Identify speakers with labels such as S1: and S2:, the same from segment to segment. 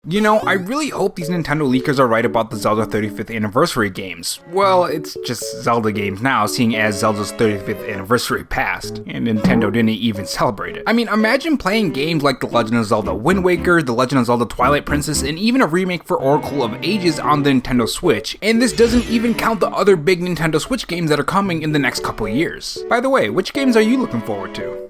S1: You know, I really hope these Nintendo leakers are right about the Zelda 35th anniversary games. Well, it's just Zelda games now, seeing as Zelda's 35th anniversary passed, and Nintendo didn't even celebrate it. I mean, imagine playing games like The Legend of Zelda Wind Waker, The Legend of Zelda Twilight Princess, and even a remake for Oracle of Ages on the Nintendo Switch, and this doesn't even count the other big Nintendo Switch games that are coming in the next couple of years. By the way, which games are you looking forward to?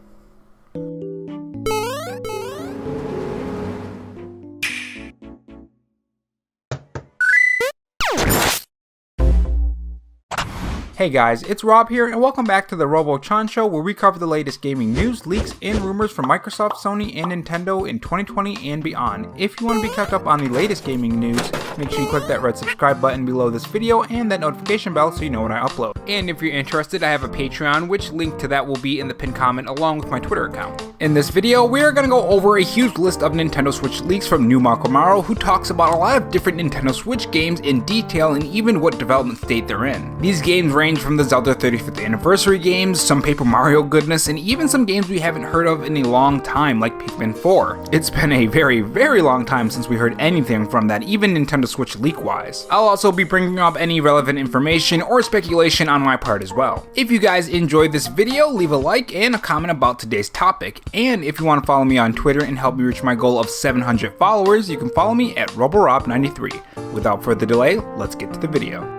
S1: Hey guys, it's Rob here, and welcome back to the Robo-chan Show, where we cover the latest gaming news, leaks, and rumors from Microsoft, Sony, and Nintendo in 2020 and beyond. If you want to be kept up on the latest gaming news, make sure you click that red subscribe button below this video and that notification bell so you know when I upload. And if you're interested, I have a Patreon, which link to that will be in the pinned comment along with my Twitter account. In this video, we are going to go over a huge list of Nintendo Switch leaks from New Marco Maro, who talks about a lot of different Nintendo Switch games in detail and even what development state they're in. These games range from the Zelda 35th anniversary games, some Paper Mario goodness, and even some games we haven't heard of in a long time like Pikmin 4. It's been a very, very long time since we heard anything from that, even Nintendo Switch leak-wise. I'll also be bringing up any relevant information or speculation on my part as well. If you guys enjoyed this video, leave a like and a comment about today's topic, and if you want to follow me on Twitter and help me reach my goal of 700 followers, you can follow me at roborob93. Without further delay, let's get to the video.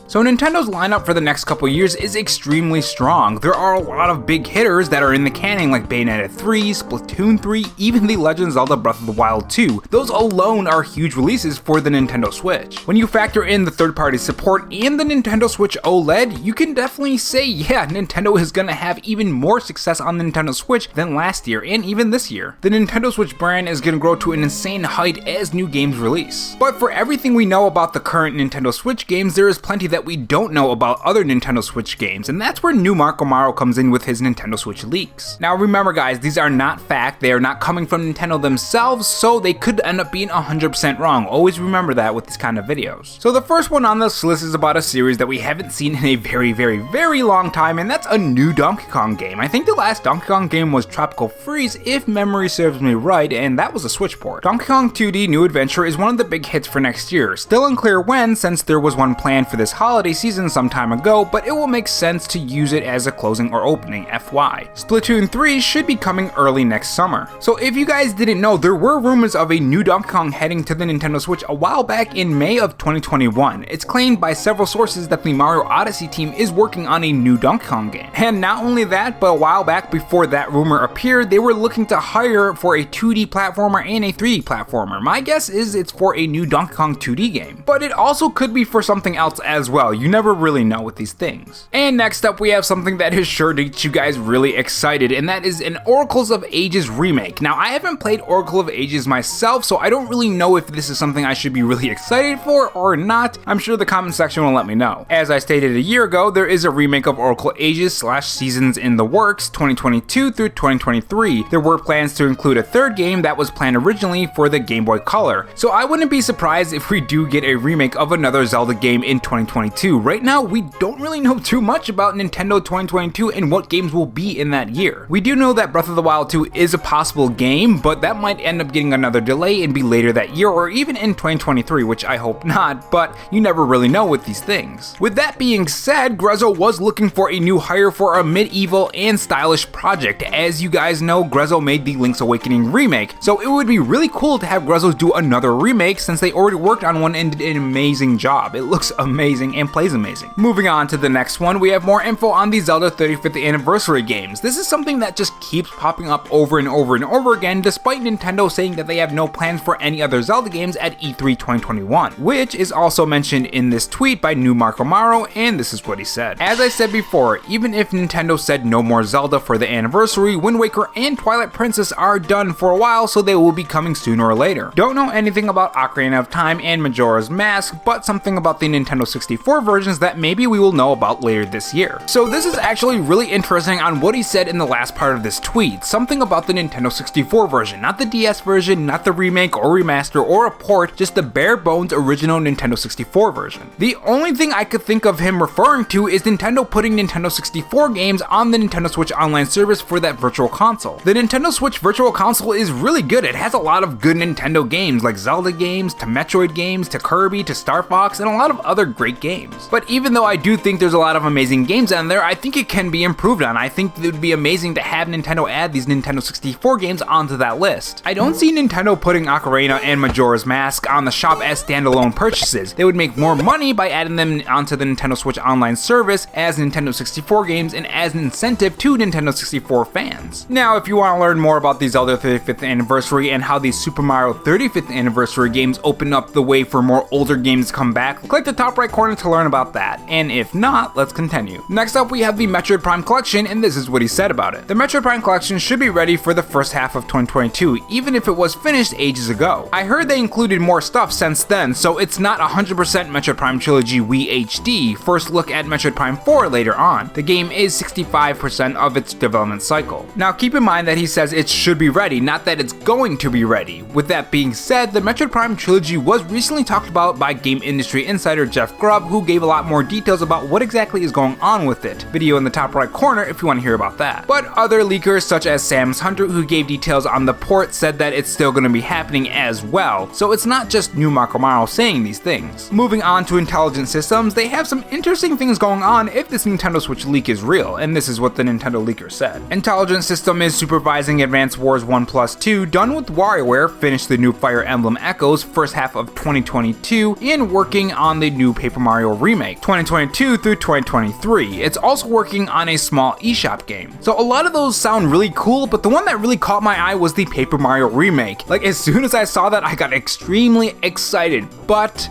S1: So Nintendo's lineup for the next couple years is extremely strong. There are a lot of big hitters that are in the canon like Bayonneta 3, Splatoon 3, even The Legend of Zelda Breath of the Wild 2. Those alone are huge releases for the Nintendo Switch. When you factor in the third-party support and the Nintendo Switch OLED, you can definitely say, yeah, Nintendo is gonna have even more success on the Nintendo Switch than last year and even this year. The Nintendo Switch brand is gonna grow to an insane height as new games release. But for everything we know about the current Nintendo Switch games, there is plenty that we don't know about other Nintendo Switch games, and that's where New Marco Maro comes in with his Nintendo Switch leaks. Now remember guys, these are not fact, they are not coming from Nintendo themselves, so they could end up being 100% wrong. Always remember that with these kind of videos. So the first one on this list is about a series that we haven't seen in a very, very, very long time, and that's a new Donkey Kong game. I think the last Donkey Kong game was Tropical Freeze, if memory serves me right, and that was a Switch port. Donkey Kong 2D New Adventure is one of the big hits for next year. Still unclear when, since there was one planned for this holiday season some time ago, but it will make sense to use it as a closing or opening, FY. Splatoon 3 should be coming early next summer. So if you guys didn't know, there were rumors of a new Donkey Kong heading to the Nintendo Switch a while back in May of 2021. It's claimed by several sources that the Mario Odyssey team is working on a new Donkey Kong game. And not only that, but a while back before that rumor appeared, they were looking to hire for a 2D platformer and a 3D platformer. My guess is it's for a new Donkey Kong 2D game. But it also could be for something else as well. You never really know with these things. And next up we have something that is sure to get you guys really excited, and that is an Oracles of Ages remake. Now I haven't played Oracle of Ages myself, so I don't really know if this is something I should be really excited for or not. I'm sure the comment section will let me know. As I stated a year ago, there is a remake of Oracle Ages / Seasons in the works, 2022 through 2023. There were plans to include a third game that was planned originally for the Game Boy Color, so I wouldn't be surprised if we do get a remake of another Zelda game in 2022. Right now, we don't really know too much about Nintendo 2022 and what games will be in that year. We do know that Breath of the Wild 2 is a possible game, but that might end up getting another delay and be later that year or even in 2023, which I hope not, but you never really know with these things. With that being said, Grezzo was looking for a new hire for a medieval and stylish project. As you guys know, Grezzo made the Link's Awakening remake, so it would be really cool to have Grezzo do another remake since they already worked on one and did an amazing job. It looks amazing and plays amazing. Moving on to the next one, we have more info on the Zelda 35th anniversary games. This is something that just keeps popping up over and over and over again, despite Nintendo saying that they have no plans for any other Zelda games at E3 2021, which is also mentioned in this tweet by New Marco Maro, and this is what he said. As I said before, even if Nintendo said no more Zelda for the anniversary, Wind Waker and Twilight Princess are done for a while, so they will be coming sooner or later. Don't know anything about Ocarina of Time and Majora's Mask, but something about the Nintendo 64 64 versions that maybe we will know about later this year. So this is actually really interesting on what he said in the last part of this tweet, something about the Nintendo 64 version, not the DS version, not the remake or remaster or a port, just the bare bones original Nintendo 64 version. The only thing I could think of him referring to is Nintendo putting Nintendo 64 games on the Nintendo Switch Online service for that virtual console. The Nintendo Switch Virtual Console is really good. It has a lot of good Nintendo games like Zelda games, to Metroid games, to Kirby, to Star Fox, and a lot of other great games. But even though I do think there's a lot of amazing games on there, I think it can be improved on. I think it would be amazing to have Nintendo add these Nintendo 64 games onto that list. I don't see Nintendo putting Ocarina and Majora's Mask on the shop as standalone purchases. They would make more money by adding them onto the Nintendo Switch Online service as Nintendo 64 games and as an incentive to Nintendo 64 fans. Now, if you want to learn more about the Zelda 35th anniversary and how these Super Mario 35th anniversary games open up the way for more older games to come back, click the top right corner to learn about that. And if not, let's continue. Next up, we have the Metroid Prime Collection, and this is what he said about it. The Metroid Prime Collection should be ready for the first half of 2022, even if it was finished ages ago. I heard they included more stuff since then, so it's not 100% Metroid Prime Trilogy Wii HD. First look at Metroid Prime 4 later on. The game is 65% of its development cycle. Now keep in mind that he says it should be ready, not that it's going to be ready. With that being said, the Metroid Prime Trilogy was recently talked about by game industry insider Jeff Grubb, who gave a lot more details about what exactly is going on with it. Video in the top right corner if you want to hear about that. But other leakers such as Sam's Hunter, who gave details on the port, said that it's still going to be happening as well. So it's not just New Makomaro saying these things. Moving on to Intelligent Systems, they have some interesting things going on if this Nintendo Switch leak is real, and this is what the Nintendo leaker said. Intelligent System is supervising Advance Wars 1+2, done with WarioWare, finished the new Fire Emblem Echoes first half of 2022, and working on the new Paper Mario remake 2022 through 2023. It's also working on a small eShop game. So a lot of those sound really cool, but the one that really caught my eye was the Paper Mario remake. Like, as soon as I saw that, I got extremely excited, but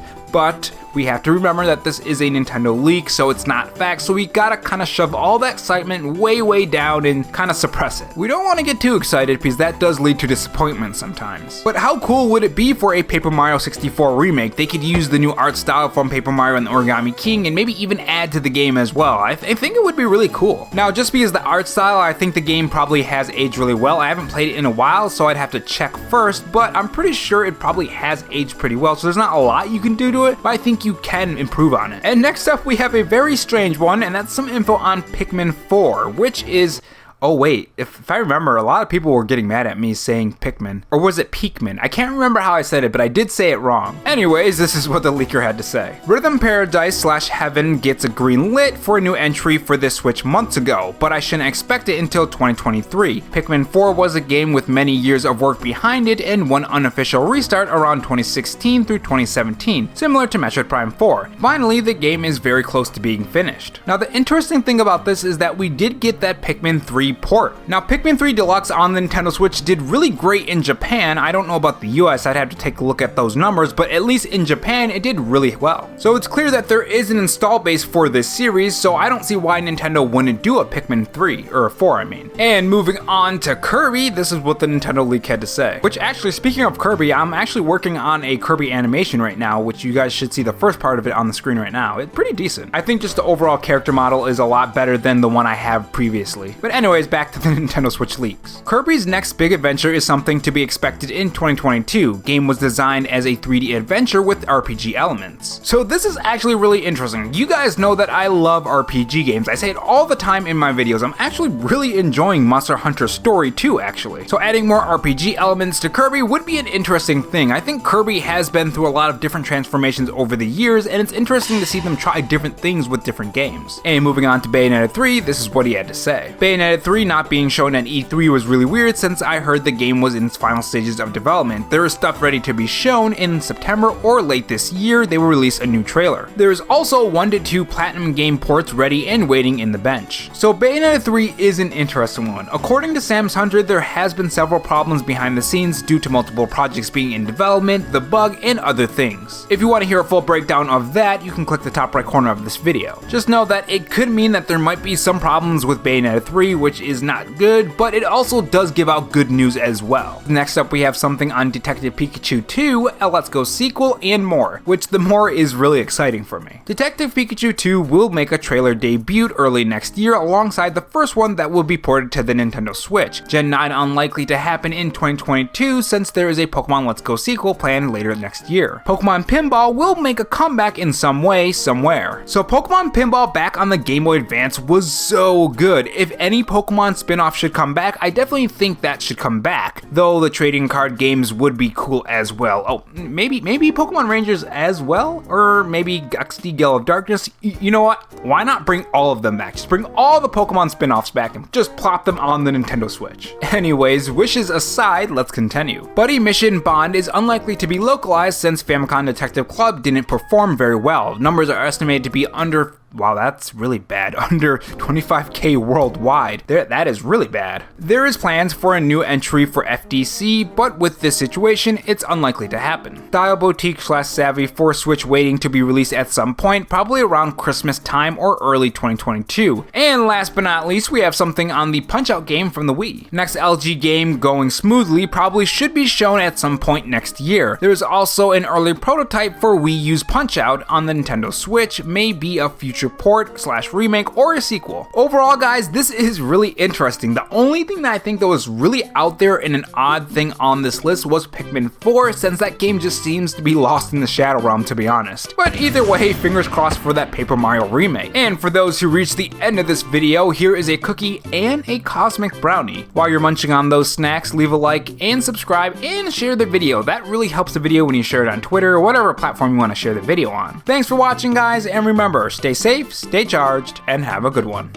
S1: we have to remember that this is a Nintendo leak, so it's not fact, so we gotta kinda shove all that excitement way down and kinda suppress it. We don't want to get too excited because that does lead to disappointment sometimes. But how cool would it be for a Paper Mario 64 remake? They could use the new art style from Paper Mario and the Origami King and maybe even add to the game as well. I think it would be really cool. Now, just because the art style, I think the game probably has aged really well. I haven't played it in a while, so I'd have to check first, but I'm pretty sure it probably has aged pretty well, so there's not a lot you can do to it, but I think you can improve on it. And next up, we have a very strange one, and that's some info on Pikmin 4, which is... Oh wait, if I remember, a lot of people were getting mad at me saying Pikmin. Or was it Peakmin? I can't remember how I said it, but I did say it wrong. Anyways, this is what the leaker had to say. Rhythm Paradise / Heaven gets a green lit for a new entry for this Switch months ago, but I shouldn't expect it until 2023. Pikmin 4 was a game with many years of work behind it and one unofficial restart around 2016 through 2017, similar to Metroid Prime 4. Finally, the game is very close to being finished. Now, the interesting thing about this is that we did get that Pikmin 3 port. Now, Pikmin 3 Deluxe on the Nintendo Switch did really great in Japan. I don't know about the US, I'd have to take a look at those numbers, but at least in Japan, it did really well. So it's clear that there is an install base for this series, so I don't see why Nintendo wouldn't do a Pikmin 3, or 4 I mean. And moving on to Kirby, this is what the Nintendo leak had to say. Which actually, speaking of Kirby, I'm actually working on a Kirby animation right now, which you guys should see the first part of it on the screen right now. It's pretty decent. I think just the overall character model is a lot better than the one I have previously. But anyways, back to the Nintendo Switch leaks. Kirby's next big adventure is something to be expected in 2022. Game was designed as a 3D adventure with RPG elements. So this is actually really interesting. You guys know that I love RPG games. I say it all the time in my videos. I'm actually really enjoying Monster Hunter Story too, actually. So adding more RPG elements to Kirby would be an interesting thing. I think Kirby has been through a lot of different transformations over the years, and it's interesting to see them try different things with different games. And moving on to Bayonetta 3, this is what he had to say. Bayonetta 3 not being shown at E3 was really weird since I heard the game was in its final stages of development. There is stuff ready to be shown in September or late this year. They will release a new trailer. There is also 1 to 2 Platinum game ports ready and waiting in the bench. So Bayonetta 3 is an interesting one. According to Sam's Hunter, there has been several problems behind the scenes due to multiple projects being in development, the bug, and other things. If you want to hear a full breakdown of that, you can click the top right corner of this video. Just know that it could mean that there might be some problems with Bayonetta 3, which is not good, but it also does give out good news as well. Next up we have something on Detective Pikachu 2, a Let's Go sequel, and more, which the more is really exciting for me. Detective Pikachu 2 will make a trailer debut early next year alongside the first one that will be ported to the Nintendo Switch. Gen 9 unlikely to happen in 2022 since there is a Pokemon Let's Go sequel planned later next year. Pokemon Pinball will make a comeback in some way, somewhere. So Pokemon Pinball back on the Game Boy Advance was so good. If any Pokemon spin-off should come back, I definitely think that should come back, though the trading card games would be cool as well. Oh, maybe Pokemon Rangers as well? Or maybe XD Gale of Darkness? You know what? Why not bring all of them back? Just bring all the Pokemon spin-offs back and just plop them on the Nintendo Switch. Anyways, wishes aside, let's continue. Buddy Mission Bond is unlikely to be localized since Famicom Detective Club didn't perform very well. Numbers are estimated to be under, wow, that's really bad, under 25k worldwide. That is really bad. There is plans for a new entry for FDC, but with this situation, it's unlikely to happen. Dial Boutique / Savvy for Switch waiting to be released at some point, probably around Christmas time or early 2022. And last but not least, we have something on the Punch-Out game from the Wii. Next LG game going smoothly probably should be shown at some point next year. There is also an early prototype for Wii U's Punch-Out on the Nintendo Switch, may be a future port / remake or a sequel. Overall guys, this is really interesting. The only thing that I think that was really out there and an odd thing on this list was Pikmin 4, since that game just seems to be lost in the Shadow Realm, to be honest. But either way, fingers crossed for that Paper Mario remake. And for those who reached the end of this video, here is a cookie and a cosmic brownie. While you're munching on those snacks, leave a like and subscribe and share the video. That really helps the video when you share it on Twitter or whatever platform you want to share the video on. Thanks for watching guys, and remember, stay safe, stay charged, and have a good one.